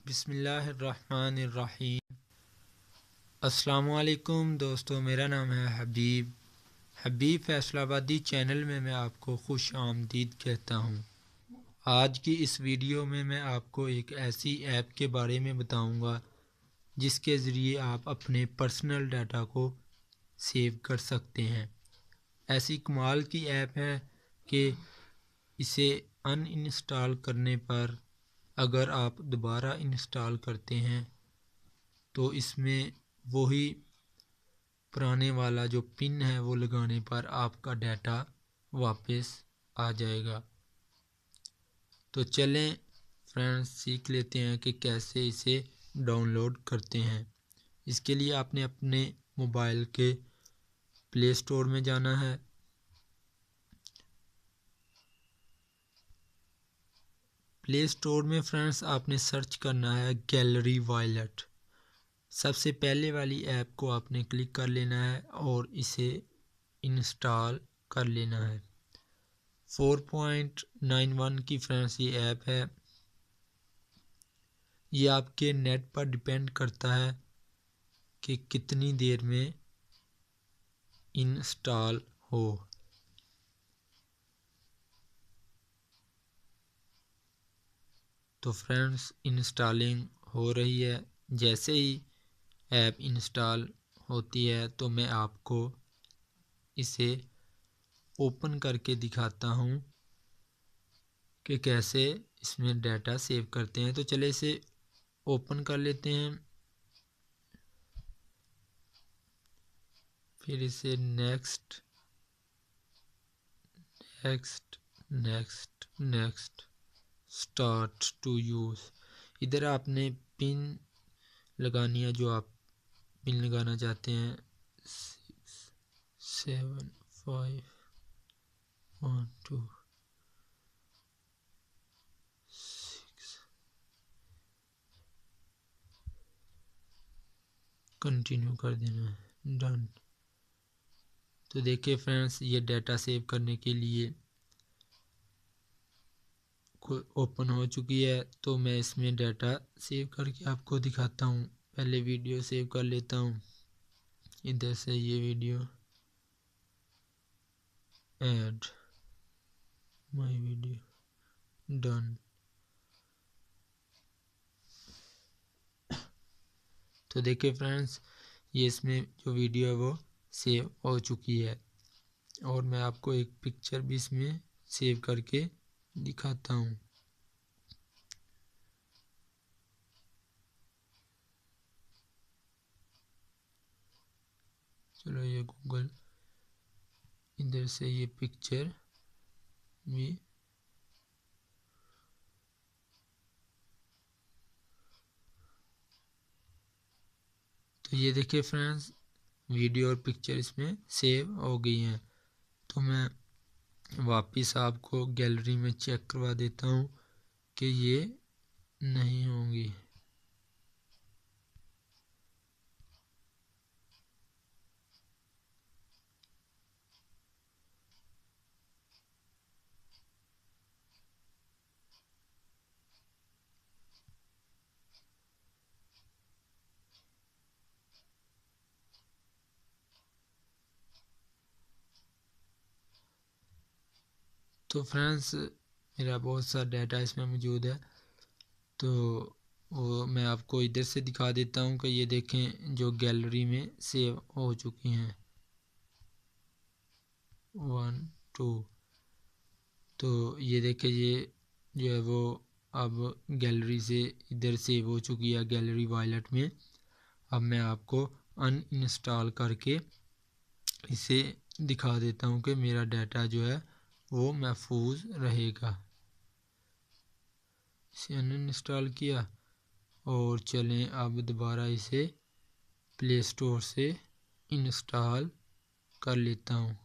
बिस्मिल्लाहिर्रहमानिर्रहीम। अस्सलामुअलैकुम दोस्तों, मेरा नाम है हबीब फैसलाबादी चैनल में मैं आपको खुश आमदीद कहता हूँ। आज की इस वीडियो में मैं आपको एक ऐसी ऐप के बारे में बताऊँगा जिसके ज़रिए आप अपने पर्सनल डाटा को सेव कर सकते हैं। ऐसी कमाल की ऐप है कि इसे अनइंस्टॉल करने पर अगर आप दोबारा इंस्टॉल करते हैं तो इसमें वही पुराने वाला जो पिन है वो लगाने पर आपका डाटा वापस आ जाएगा। तो चलें फ्रेंड्स, सीख लेते हैं कि कैसे इसे डाउनलोड करते हैं। इसके लिए आपने अपने मोबाइल के प्ले स्टोर में जाना है। प्ले स्टोर में फ्रेंड्स आपने सर्च करना है गैलरी वॉलेट। सबसे पहले वाली ऐप को आपने क्लिक कर लेना है और इसे इंस्टॉल कर लेना है। 4.91 की फ्रेंड्स ये ऐप है। ये आपके नेट पर डिपेंड करता है कि कितनी देर में इंस्टॉल हो। तो फ्रेंड्स इंस्टॉलिंग हो रही है। जैसे ही ऐप इंस्टॉल होती है तो मैं आपको इसे ओपन करके दिखाता हूँ कि कैसे इसमें डाटा सेव करते हैं। तो चले इसे ओपन कर लेते हैं। फिर इसे next next next next start to use. इधर आपने पिन लगानी है, जो आप पिन लगाना चाहते हैं। 6 7 5 1 2 6 कंटिन्यू कर देना है। डन। तो देखिए फ्रेंड्स, ये डाटा सेव करने के लिए ओपन हो चुकी है। तो मैं इसमें डाटा सेव करके आपको दिखाता हूँ। पहले वीडियो सेव कर लेता हूँ। इधर से ये video add my video. Done. तो देखिए फ्रेंड्स, ये इसमें जो वीडियो है वो सेव हो चुकी है। और मैं आपको एक पिक्चर भी इसमें सेव करके दिखाता हूँ। चलो ये गूगल, इधर से ये पिक्चर भी तो ये देखिए फ्रेंड्स, वीडियो और पिक्चर इसमें सेव हो गई हैं। तो मैं वापस आपको गैलरी में चेक करवा देता हूँ कि ये नहीं होंगी। तो फ्रेंड्स, मेरा बहुत सा डाटा इसमें मौजूद है। तो वो मैं आपको इधर से दिखा देता हूँ कि ये देखें जो गैलरी में सेव हो चुकी हैं। 1 2। तो ये देखें, ये जो है वो अब गैलरी से इधर सेव हो चुकी है गैलरी वॉलेट में। अब मैं आपको अनइंस्टॉल करके इसे दिखा देता हूँ कि मेरा डाटा जो है वो महफूज रहेगा। इसे अनइंस्टॉल किया और चलें अब दोबारा इसे प्ले स्टोर से इंस्टॉल कर लेता हूँ।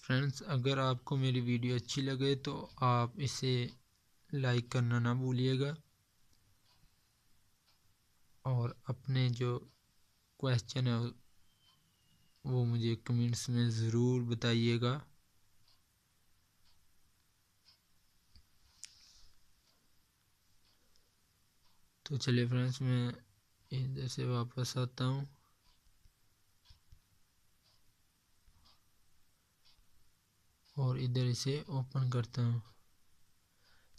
फ्रेंड्स, अगर आपको मेरी वीडियो अच्छी लगे तो आप इसे लाइक करना ना भूलिएगा। और अपने जो क्वेश्चन है वो मुझे कमेंट्स में ज़रूर बताइएगा। तो चलिए फ्रेंड्स, मैं इधर से वापस आता हूँ और इधर इसे ओपन करता हूँ।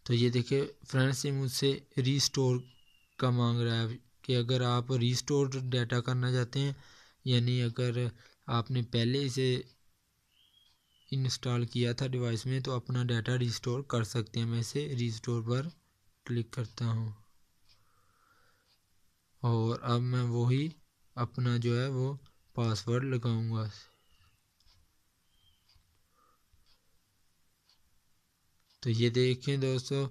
तो ये देखिए फ्रेंड्स, ये मुझसे रीस्टोर का मांग रहा है कि अगर आप रीस्टोर डाटा करना चाहते हैं, यानी अगर आपने पहले इसे इंस्टॉल किया था डिवाइस में, तो अपना डाटा रिस्टोर कर सकते हैं। मैं इसे रिस्टोर पर क्लिक करता हूँ और अब मैं वही अपना जो है वो पासवर्ड लगाऊंगा। तो ये देखें दोस्तों,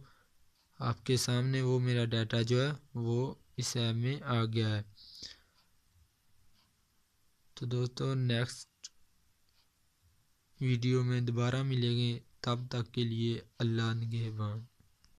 आपके सामने वो मेरा डाटा जो है वो इस ऐप में आ गया है। तो दोस्तों नेक्स्ट वीडियो में दोबारा मिलेंगे, तब तक के लिए अल्लाह निगहबान।